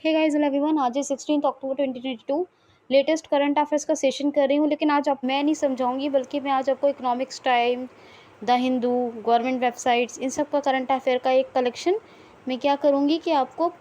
Hey guys hello everyone, आज है 16 अक्टूबर 2022। Latest current affairs का सेशन कर रही हूँ, लेकिन आज आप मैं नहीं समझाऊंगी, बल्कि मैं आज आपको Economics Time, the Hindu, government websites, इन सब का करंट अफेयर का एक कलेक्शन मैं क्या करूँगी कि आपको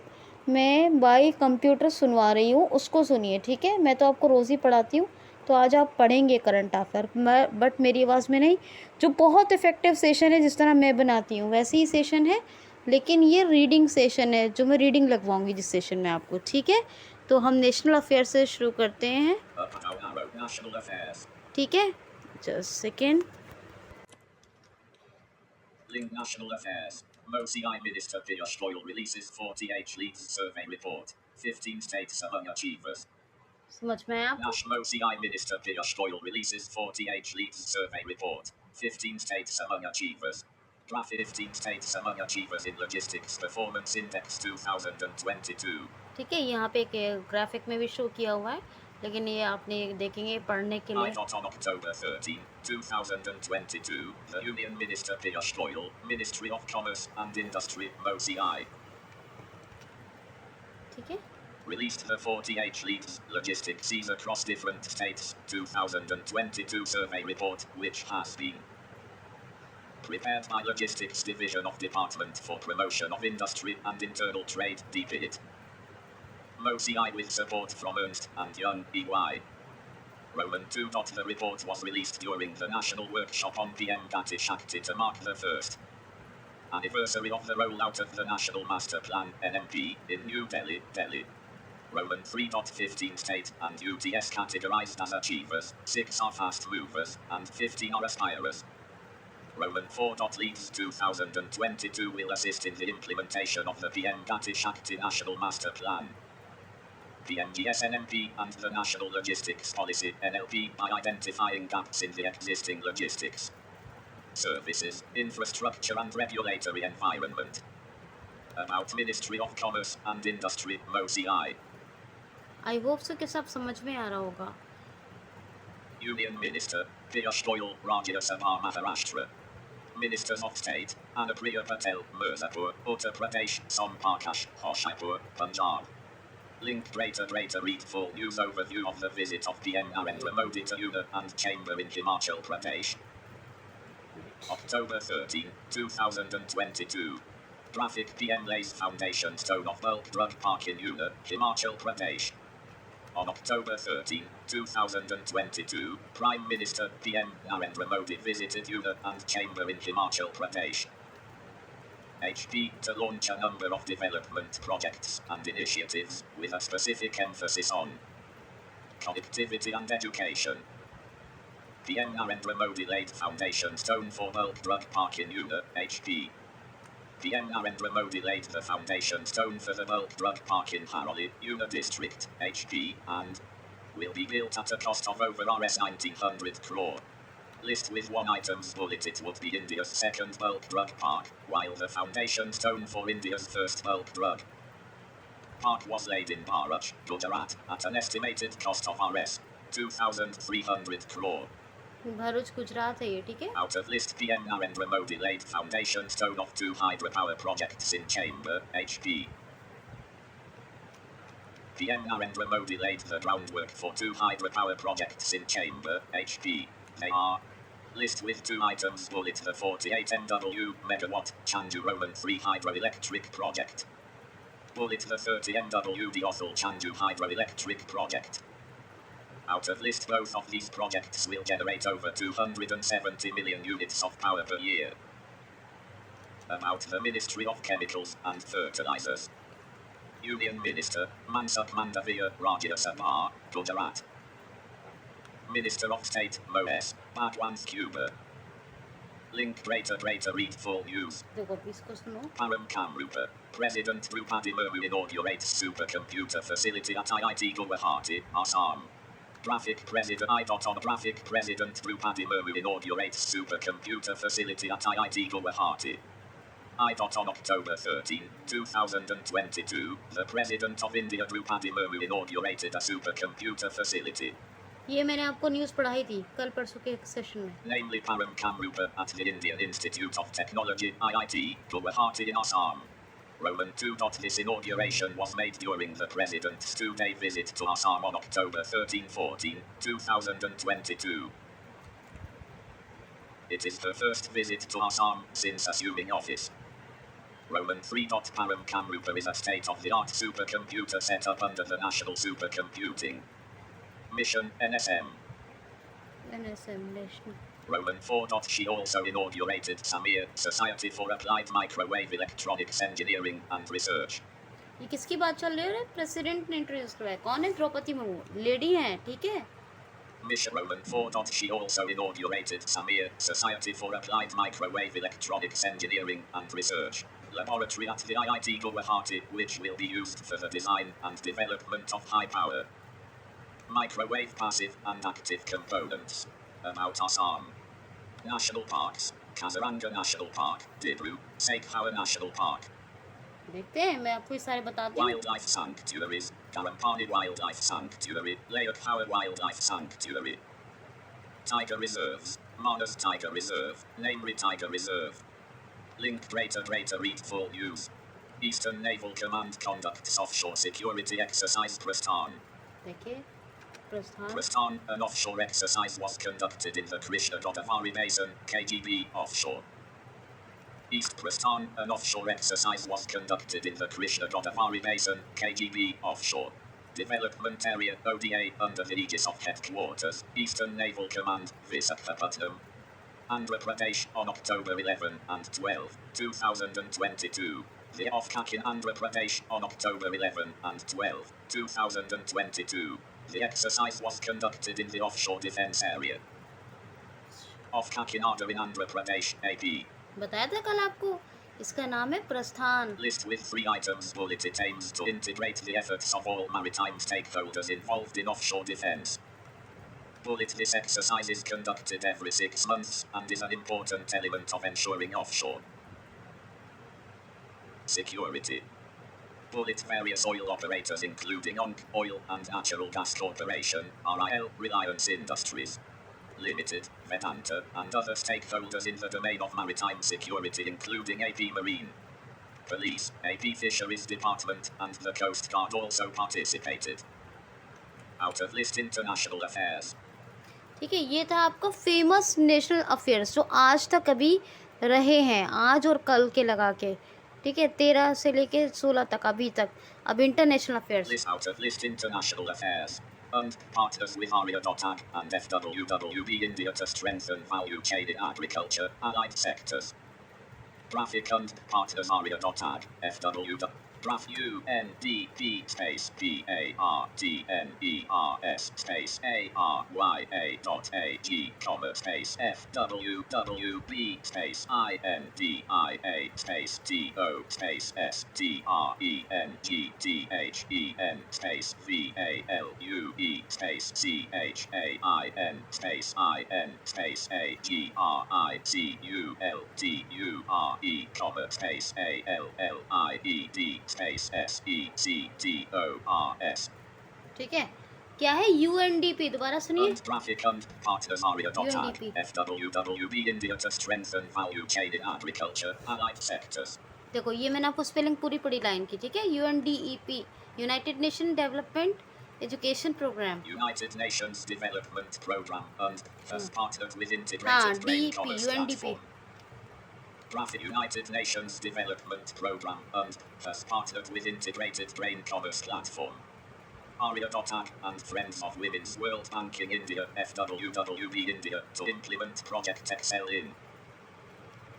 मैं बाय कंप्यूटर सुनवा रही हूँ, उसको सुनिए, ठीक है। मैं तो आपको रोज़ ही पढ़ाती हूँ, तो आज आप पढ़ेंगे करंट अफेयर, मैं बट मेरी आवाज़ में नहीं। जो बहुत इफेक्टिव सेशन है, जिस तरह मैं बनाती हूँ वैसे ही सेशन है, लेकिन ये रीडिंग सेशन है, जो मैं रीडिंग लगवाऊंगी जिस सेशन में आपको, ठीक है। तो हम नेशनल अफेयर से शुरू करते हैं, ठीक है। Just second. Link National Affairs. MoCI Minister Piyush Goyal releases 40H leads survey report. 15 states among achievers. समझ में आया आपको? National MoCI Minister Piyush Goyal releases 40H leads survey report. 15 states among achievers. Graph 15 states among achievers in logistics performance index 2022. ठीक है, यहाँ पे एक graphic में भी शो किया हुआ है, लेकिन ये आपने देखेंगे पढ़ने के लिए। On October 13, 2022, the Union Minister Piyush Goyal, Ministry of Commerce and Industry, MoCI, ठीक है, released the 40H leads logistics seas across different states 2022 survey report, which has been prepared by Logistics Division of Department for Promotion of Industry and Internal Trade, DPIT. MoCI with support from Ernst & Young, EY. Roman 2. The report was released during the National Workshop on PM Gati Shakti to mark the first anniversary of the rollout of the National Master Plan, NMP, in New Delhi, Delhi. Roman 3.15 state and UTS categorized as achievers, 6 are fast movers, and 15 are aspirers. Roman 4. Leads 2022 will assist in the implementation of the PM Gati Shakti National Master Plan. PMGS NMP and the National Logistics Policy NLP by identifying gaps in the existing logistics services, infrastructure and regulatory environment. About Ministry of Commerce and Industry, MoCI. I hope so कि सब समझ में आ रहा होगा। Union Minister, Piyush Goyal, Rajya Sabha, Maharashtra. Ministers of State, Anapriya Patel, Mirzapur, Uttar Pradesh, Som Prakash, Hoshiarpur, Punjab. Link Greater Read full news overview of the visit of PM Narendra Modi to Una and Chamber in Himachal Pradesh. October 13, 2022. Graphic PM lays foundation stone of bulk drug park in Una, Himachal Pradesh. On October 13, 2022, Prime Minister PM Narendra Modi visited Una and Chamber in Himachal Pradesh. HP to launch a number of development projects and initiatives with a specific emphasis on connectivity and education. PM Narendra Modi laid foundation stone for bulk drug park in Una, HP. PM Narendra Modi laid the foundation stone for the bulk drug park in Haroli, Una district, HP, and will be built at a cost of over Rs 1900 crore. List with one items bullet. It would be India's second bulk drug park, while the foundation stone for India's first bulk drug park was laid in Bharuch, Gujarat, at an estimated cost of Rs 2,300 crore. Bharuch Gujarat है ये, ठीक है। Out of list, PM Narendra Modi laid foundation stone of 2 hydropower projects in Chamber, HP. PM Narendra Modi laid the groundwork for 2 hydropower projects in Chamber, HP. They are list with 2 items bullet. The 48 MW megawatt Chandu Roman 3 hydroelectric project. Bullet the 30 MW Diothal Chandu hydroelectric project. Out of list, both of these projects will generate over 270 million units of power per year. About the Ministry of Chemicals and Fertilizers. Union Minister, Mansukh Mandaviya, Rajya Sabha, Gujarat. Minister of State, Moez, Bhagwanth Cuba. Link Greater Read full news. देखो अभी इसको सुनो। Param Kamrupa, President Drupadi Murmu inaugurates supercomputer facility at IIT Guwahati, Assam. Graphic President on Graphic President Drupadi Murmu inaugurates supercomputer facility at IIT Guwahati. On October 13, 2022, the President of India Drupadi Murmu inaugurated a supercomputer facility. ये मैंने आपको news पढ़ाई थी कल परसों के एक session में। Namely Param Kamrupa at the Indian Institute of Technology, IIT, Guwahati in Assam. Roman 2. This inauguration was made during the President's 2-day visit to Assam on October 13-14, 2022. It is the first visit to Assam since assuming office. Roman 3. Param Kamrupa is a state-of-the-art supercomputer set up under the National Supercomputing Mission NSM. Roman 4. She also inaugurated SAMIR, Society for Applied Microwave Electronics Engineering and Research. ये किसकी बात चल रही है? President ने introduce करवाया। कौन है? द्रौपदी मुर्मू, लेडी हैं, ठीक है। Mission Roman 4. She also inaugurated SAMIR, Society for Applied Microwave Electronics Engineering and Research laboratory at the IIT Guwahati, which will be used for the design and development of high-power microwave passive and active components. About Assam. National Parks. Kaziranga National Park, Dibru, Sakehawa National Park. देखते हैं, मैं आपको ये सारे बताती हूँ। Wildlife Sanctuaries, Karampani Wildlife Sanctuary, Layakhawa Wildlife Sanctuary. Tiger Reserves, Manas Tiger Reserve, Namri Tiger Reserve. Link Greater Reef for use. Eastern Naval Command conducts offshore security exercise Prasthan. देखिए, प्रस्थान। Prasthan, an offshore exercise was conducted in the Krishna Godavari Basin, KGB, offshore. East Prasthan, an offshore exercise was conducted in the Krishna Godavari Basin, KGB, offshore. Development Area, ODA, under the aegis of Headquarters, Eastern Naval Command, Visakhapatnam. Andhra Pradesh, on October 11 and 12, 2022. The OFCAC in Andhra Pradesh, on October 11 and 12, 2022. The exercise was conducted in the offshore defense area. OFCAC in Andhra Pradesh, AP. बताया था कल आपको, इसका नाम है प्रस्थान। List with 3 items bullet. It aims to integrate the efforts of all maritime stakeholders involved in offshore defense. Bullet. This exercise is conducted every 6 months and is an important element of ensuring offshore security. Bullet. Various oil operators including ONC, Oil and Natural Gas Corporation, RIL, Reliance Industries Limited, Vedanta, and other stakeholders in the domain of maritime security including AP Marine Police, AP Fisheries Department, and the Coast Guard also participated. Out of list international affairs. ठीक है, ये था आपका famous national affairs जो आज तक अभी रहे हैं, आज और कल के लगा के, ठीक है, 13 से लेके 16 तक अभी तक। अब international affairs. List out of list international affairs. And partners with ARIA.ag and FWWB India to strengthen value chain in agriculture, allied sectors. Graphic and partners ARIA.ag, FW. Graph UNDP space PARTNERS space ARYA.AG, space FWWB space INDIA space DO space STRENGTHEN space VALUE space CHAIN space IN space AGRICULTURE, space ALLIED space SECTORS. ठीक है, क्या है UNDP? दोबारा सुनिए। Traffic and partners ARIA.ag, FWWB India to strengthen value chain in agriculture, allied sectors. देखो, ये मैंने आपको स्पेलिंग पूरी पढ़ी लाइन की, ठीक है। UNDEP, United Nation Development Education Programme, United Nations Development Program, and has partnered with integrated grain DEP, commerce UNDP. platform. Graphic United Nations Development Program, and has partnered with integrated grain commerce platform. ARIA.ag and Friends of Women's World Banking India, FWWB India, to implement Project Excel in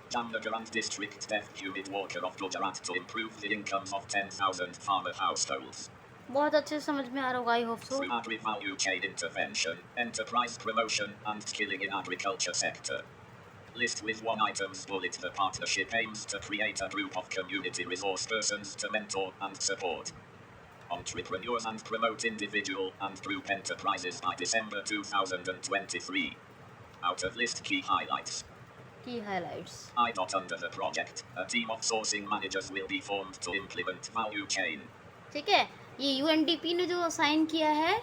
Jamnagar and District Dev Humid Walker of Gujarat to improve the incomes of 10,000 farmer households. बहुत अच्छे से समझ में आ रहा होगा, I hope so. Through agri-value chain intervention, enterprise promotion, and skilling in agriculture sector. List with 1 items bullet. The partnership aims to create a group of community resource persons to mentor and support entrepreneurs and promote individual and group enterprises by December 2023. Out of list key highlights. Key highlights. Under the project, a team of sourcing managers will be formed to implement value chain. ठीक है, ये UNDP ने जो assign किया है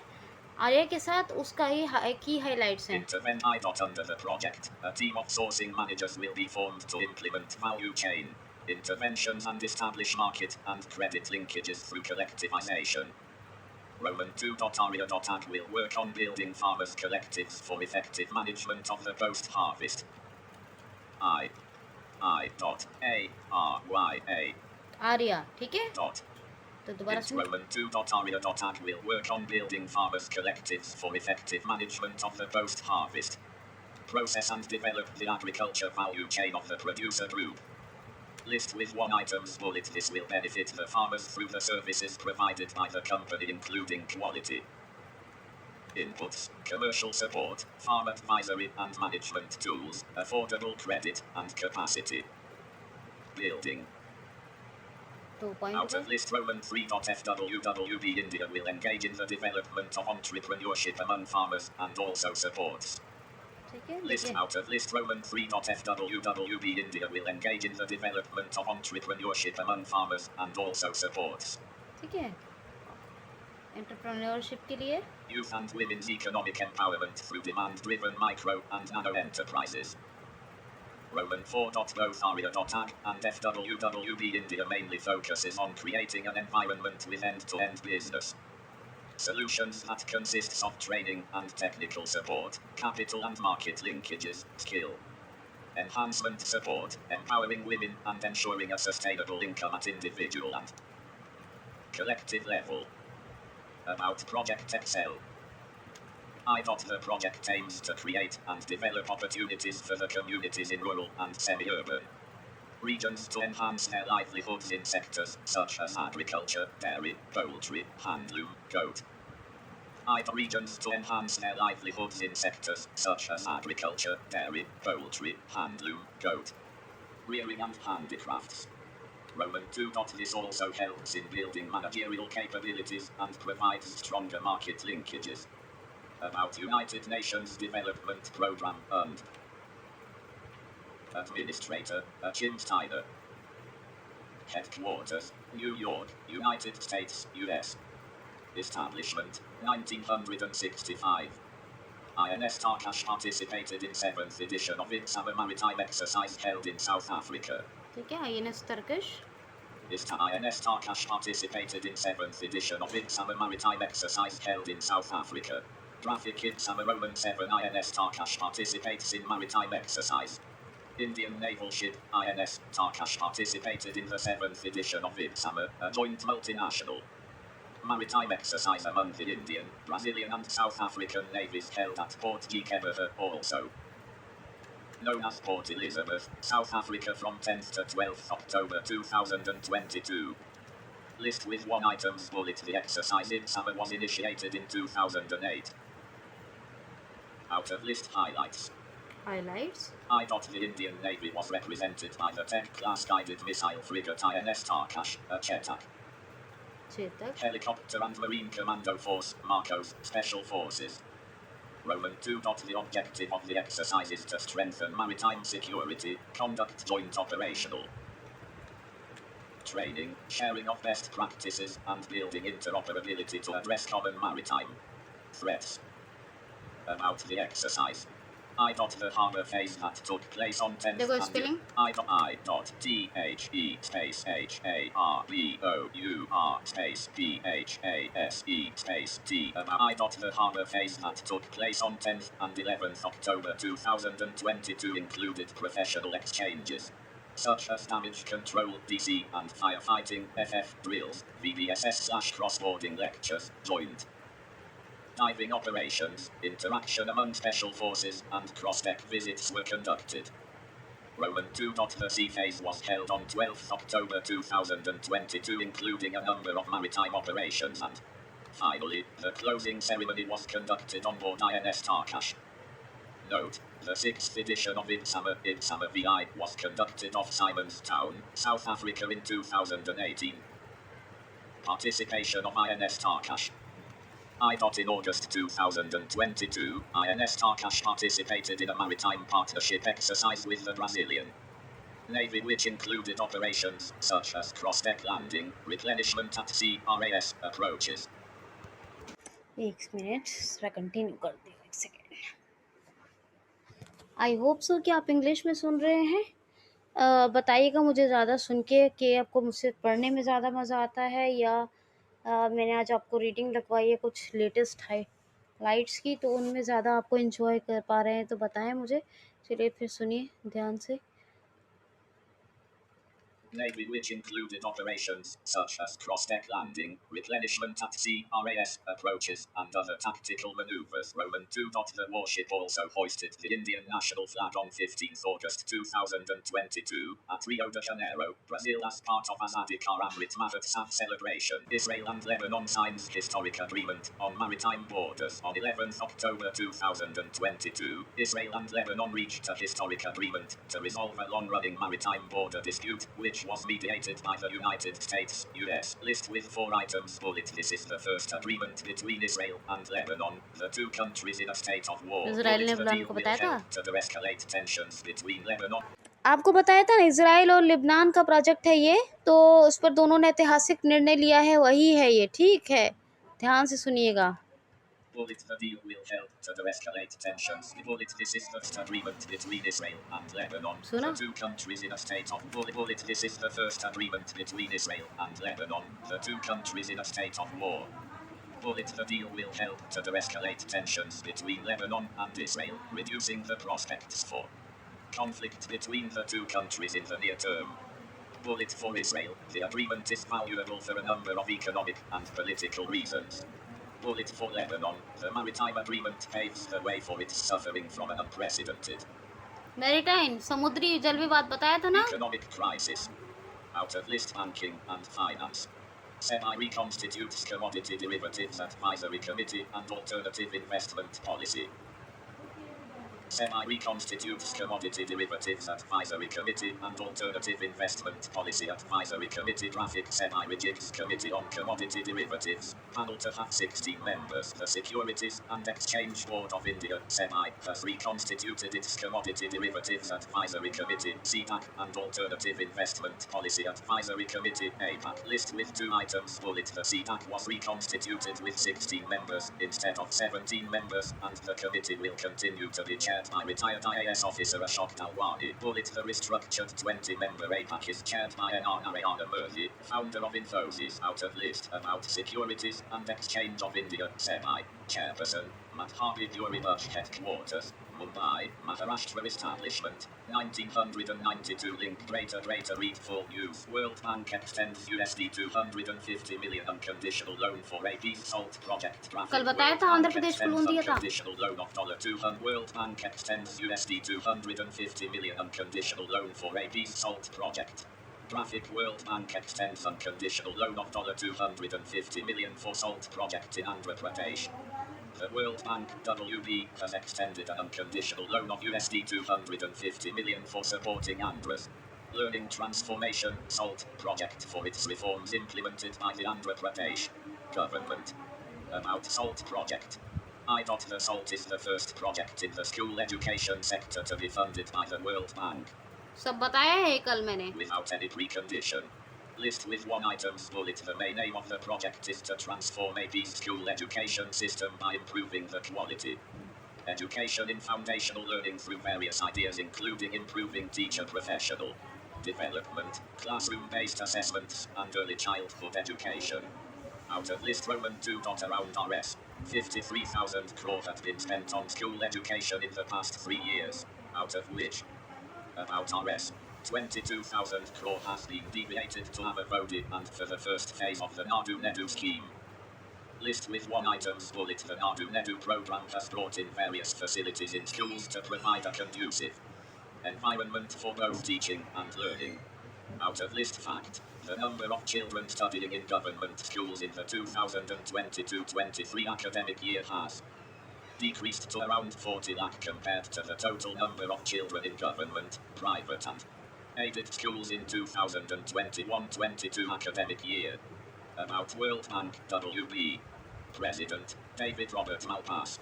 आर्या के साथ, उसका ये की हाइलाइट्स हैं। Under the project, a team of sourcing managers will be formed to implement value chain. Interventions and establish market and credit linkages through collectivization. Roman 2.aria.ag will work on building farmers' collectives for effective management of the post-harvest. I dot A R Y A Arya, ठीक है, dot तो दोबारा int soon. Roman 2.aria.ag will work on building farmers' collectives for effective management of the post-harvest. Process and develop the agriculture value chain of the producer group. List with one items bullet. This will benefit the farmers through the services provided by the company, including quality inputs, commercial support, farm advisory and management tools, affordable credit, and capacity building. तो point Out पे, of list Roman 3.fwwb India will engage in the development of entrepreneurship among farmers and also supports. ठीक है, List देखिए, out of list Roman 3.fwwb India will engage in the development of entrepreneurship among farmers and also supports. ठीक है, entrepreneurship के लिए Youth and women's economic empowerment through demand-driven micro and nano enterprises. Roman 4.both.aria.ag and FWWB India mainly focuses on creating an environment with end-to-end business solutions that consists of training and technical support, capital and market linkages, skill enhancement support, empowering women and ensuring a sustainable income at individual and collective level. About Project Excel. The project aims to create and develop opportunities for the communities in rural and semi-urban regions to enhance their livelihoods in sectors such as agriculture, dairy, poultry, handloom, goat. Regions to enhance their livelihoods in sectors such as agriculture, dairy, poultry, handloom, goat, rearing and handicrafts. Roman 2. This also helps in building managerial capabilities and provides stronger market linkages. About United Nations Development Program and Administrator, Jim Steiner. Headquarters, New York, United States, US. Establishment, 1965. INS Tarkash participated in 7th edition of its summer maritime exercise held in South Africa. ठीक है, INS Turkish, INS Tarkash participated in 7th edition of its summer maritime exercise held in South Africa. Graphic in summer Roman 7 INS Tarkash participates in maritime exercise. Indian naval ship INS Tarkash participated in the 7th edition of IBSAMA, a joint multinational maritime exercise among the Indian, Brazilian and South African navies held at Port Gqeberha, also known as Port Elizabeth, South Africa from 10th to 12th October 2022. List with one items bullet. The exercise IBSAMA was initiated in 2008. Out of list highlights. highlights, The Indian Navy was represented by the Tech-class guided missile frigate INS Tarkash, a Chetak. Chetak, Helicopter and Marine Commando Force, Marcos, Special Forces. Roman 2. The objective of the exercise is to strengthen maritime security, conduct joint operational training, sharing of best practices, and building interoperability to address common maritime threats. About the exercise. The harbor phase that took place on 10th देखो and spelling, I.T.H.E space H-A-R-B-O-U-R space P-H-A-S-E space T. About the harbor phase that took place on 10th and 11th October 2022 included professional exchanges such as damage control DC and firefighting FF drills, VBSS/crossboarding lectures, joint diving operations, interaction among special forces, and cross-deck visits were conducted. Roman 2. The sea phase was held on 12th October 2022, including a number of maritime operations, and finally, the closing ceremony was conducted on board INS Tarkash. Note, the 6th edition of IBSAMA VI was conducted off Simonstown, South Africa in 2018. Participation of INS Tarkash. In August 2022, INS Tarkash participated in a maritime partnership exercise with the Brazilian Navy, which included operations such as cross-deck landing, replenishment at sea, RAS approaches. एक minute जरा continue कर दियो, एक second. I hope so कि आप English में सुन रहे हैं। बताइएगा मुझे ज़्यादा सुन के कि आपको मुझसे पढ़ने में ज़्यादा मज़ा आता है या मैंने आज आपको रीडिंग लिखवाई है कुछ लेटेस्ट हाइलाइट्स की, तो उनमें ज़्यादा आपको एन्जॉय कर पा रहे हैं, तो बताएँ मुझे। चलिए फिर सुनिए ध्यान से। Navy, which included operations such as cross-deck landing, replenishment at sea, RAS approaches, and other tactical maneuvers. Roman 2. The warship also hoisted the Indian national flag on 15 August 2022 at Rio de Janeiro, Brazil as part of Azadikar Amrit Mahotsav celebration. Israel and Lebanon signs historic agreement on maritime borders on 11 October 2022. Israel and Lebanon reached a historic agreement to resolve a long-running maritime border dispute, which was mediated by the United States, US. List with 4 items. Bullet. This is the first agreement between Israel and Lebanon, the two countries in a state of war. Israel Bullet. ने The Lebanon deal को will बताया था? help to de-escalate tensions between Lebanon. आपको बताया था ना Israel और Lebanon का प्रोजेक्ट है ये, तो उस पर दोनों ने ऐतिहासिक निर्णय लिया है, वही है ये, ठीक है? ध्यान से सुनिएगा। Bullet. The deal will help to de-escalate tensions. Bullet. This is the first agreement between Israel and Lebanon, the सुना? two countries in a state of war. Bullet. This is the first agreement between Israel and Lebanon, the two countries in a state of war. Bullet. The deal will help to de-escalate tensions between Lebanon and Israel, reducing the prospects for conflict between the two countries in the near term. Bullet. For Israel, the agreement is valuable for a number of economic and political reasons. Bullet. For Lebanon, the maritime agreement paves the way for its suffering from an unprecedented maritime समुद्री जल विवाद बताया था ना? economic crisis. Out of list banking and finance. SEBI reconstitutes Commodity Derivatives Advisory Committee and Alternative Investment Policy. SEBI reconstitutes Commodity Derivatives Advisory Committee and Alternative Investment Policy Advisory Committee. Graphic. SEBI rejigs Committee on Commodity Derivatives. Panel to have 16 members. The Securities and Exchange Board of India, SEBI, has reconstituted its Commodity Derivatives Advisory Committee, CDAC, and Alternative Investment Policy Advisory Committee, APAC. List with 2 items. Bullet. The CDAC was reconstituted with 16 members instead of 17 members, and the committee will continue to be chaired by retired IAS officer Ashok Dalwani. Bullet. The restructured 20-member APAC is chaired by NR Narayana Murthy, founder of Infosys. Out of list. About Securities and Exchange of India, SEBI. Chairperson, Madhavi Duribaj Headquarters, Mumbai, Maharashtra. Establishment, 1992. Link. Greater read full use. World Bank extends USD 250 million unconditional loan for AP SALT project. कल बताया था आंध्र प्रदेश को loan दिया था। Unconditional loan of $200. World Bank extends USD 250 million unconditional loan for AP SALT project. Graphic. World Bank extends unconditional loan of $250 million for SALT project in Andhra Pradesh. The World Bank (WB) has extended an unconditional loan of USD 250 million for supporting Andhra's learning transformation SALT project for its reforms implemented by the Andhra Pradesh government. About SALT project. The SALT is the first project in the school education sector to be funded by the World Bank. सब बताया है कल मैंने। Without any precondition. List with 1 items. Bullet. The main aim of the project is to transform AP's school education system by improving the quality education in foundational learning through various ideas, including improving teacher professional development, classroom-based assessments, and early childhood education. Out of list. Roman 2. Around Rs. 53,000 crore have been spent on school education in the past 3 years, out of which about Rs. 22,000 crore has been deviated to Amavodi and for the first phase of the Nadu Nedu scheme. List with 1 items. Bullet. The Nadu Nedu program has brought in various facilities in schools to provide a conducive environment for both teaching and learning. Out of list. Fact. The number of children studying in government schools in the 2022-23 academic year has decreased to around 40 lakh compared to the total number of children in government, private and aided schools in 2021-22 academic year. About World Bank (WB) President David Robert Malpass.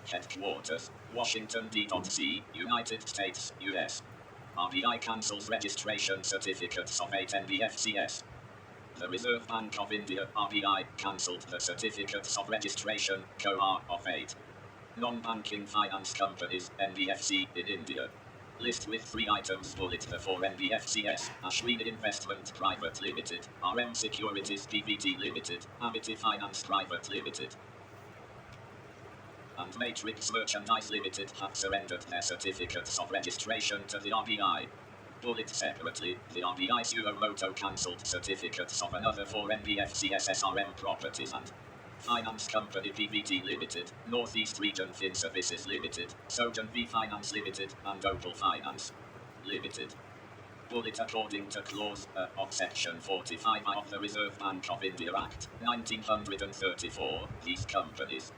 Headquarters Washington D.C., United States, US. RBI cancels registration certificates of 8 NBFCs. The Reserve Bank of India (RBI) cancelled the certificates of registration (COR) of 8 non-banking finance companies (NBFC) in India. List with 3 items. Bullet the 4 NBFCS, Ashwini Investment Private Limited, RM Securities PVT Limited, Amity Finance Private Limited, and Matrix Merchandise Limited have surrendered their certificates of registration to the RBI. Bullet separately, the RBI suo moto cancelled certificates of another 4 NBFCS SRM properties and Finance Company PVT Limited, Northeast Region Fin Services Limited, Sojan V Finance Limited, and Opal Finance Limited. Bullet according to Clause of Section 45 of the Reserve Bank of India Act, 1934, these companies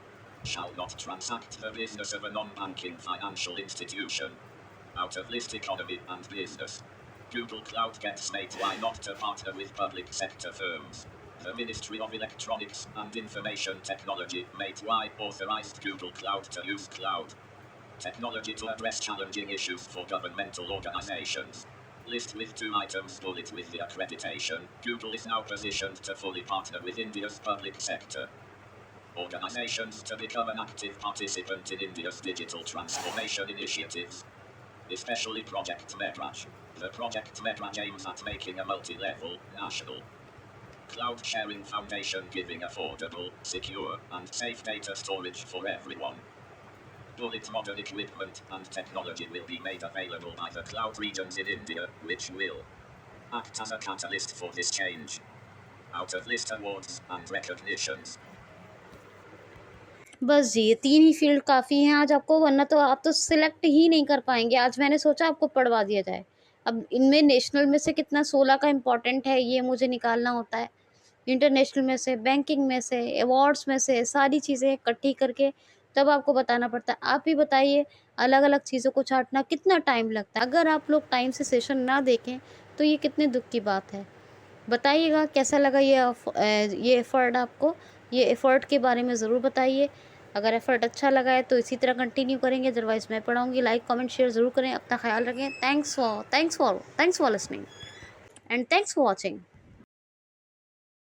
shall not transact the business of a non-banking financial institution. Out of list economy and business. Google Cloud gets made why not to partner with public sector firms. The Ministry of Electronics and Information Technology made why authorized Google Cloud to use cloud technology to address challenging issues for governmental organizations. List with 2 items. Bullet with the accreditation. Google is now positioned to fully partner with India's public sector organizations to become an active participant in India's digital transformation initiatives, especially Project Mehraj. The Project Mehraj aims at making a multi-level, national cloud sharing foundation giving affordable, secure, and safe data storage for everyone. Bullet modern equipment and technology will be made available by the cloud regions in India, which will act as a catalyst for this change. Out of list awards and recognitions. बस जी, ये 3 ही field काफ़ी हैं आज आपको, वरना तो आप तो सिलेक्ट ही नहीं कर पाएँगे। आज मैंने सोचा आपको पढ़वा दिया जाए। अब इनमें नेशनल में से कितना 16 का इम्पोर्टेंट है, ये मुझे निकालना होता है। इंटरनेशनल में से, बैंकिंग में से, अवार्ड्स में से, सारी चीज़ें इकट्ठी करके तब आपको बताना पड़ता है। आप ही बताइए, अलग-अलग चीज़ों को छाँटना कितना टाइम लगता है? अगर आप लोग टाइम से सेशन ना देखें, तो ये कितने दुःख की बात है। बताइएगा कैसा लगा ये एफ़र्ट आपको? ये एफ़र्ट के बारे में ज़रूर बताइए। अगर एफ़र्ट अच्छा लगा है तो इसी तरह कंटिन्यू करेंगे, अदरवाइज़ मैं पढ़ाऊँगी। लाइक, कमेंट, शेयर ज़रूर करें। अपना ख़्याल रखें। Thanks for listening and thanks for watching.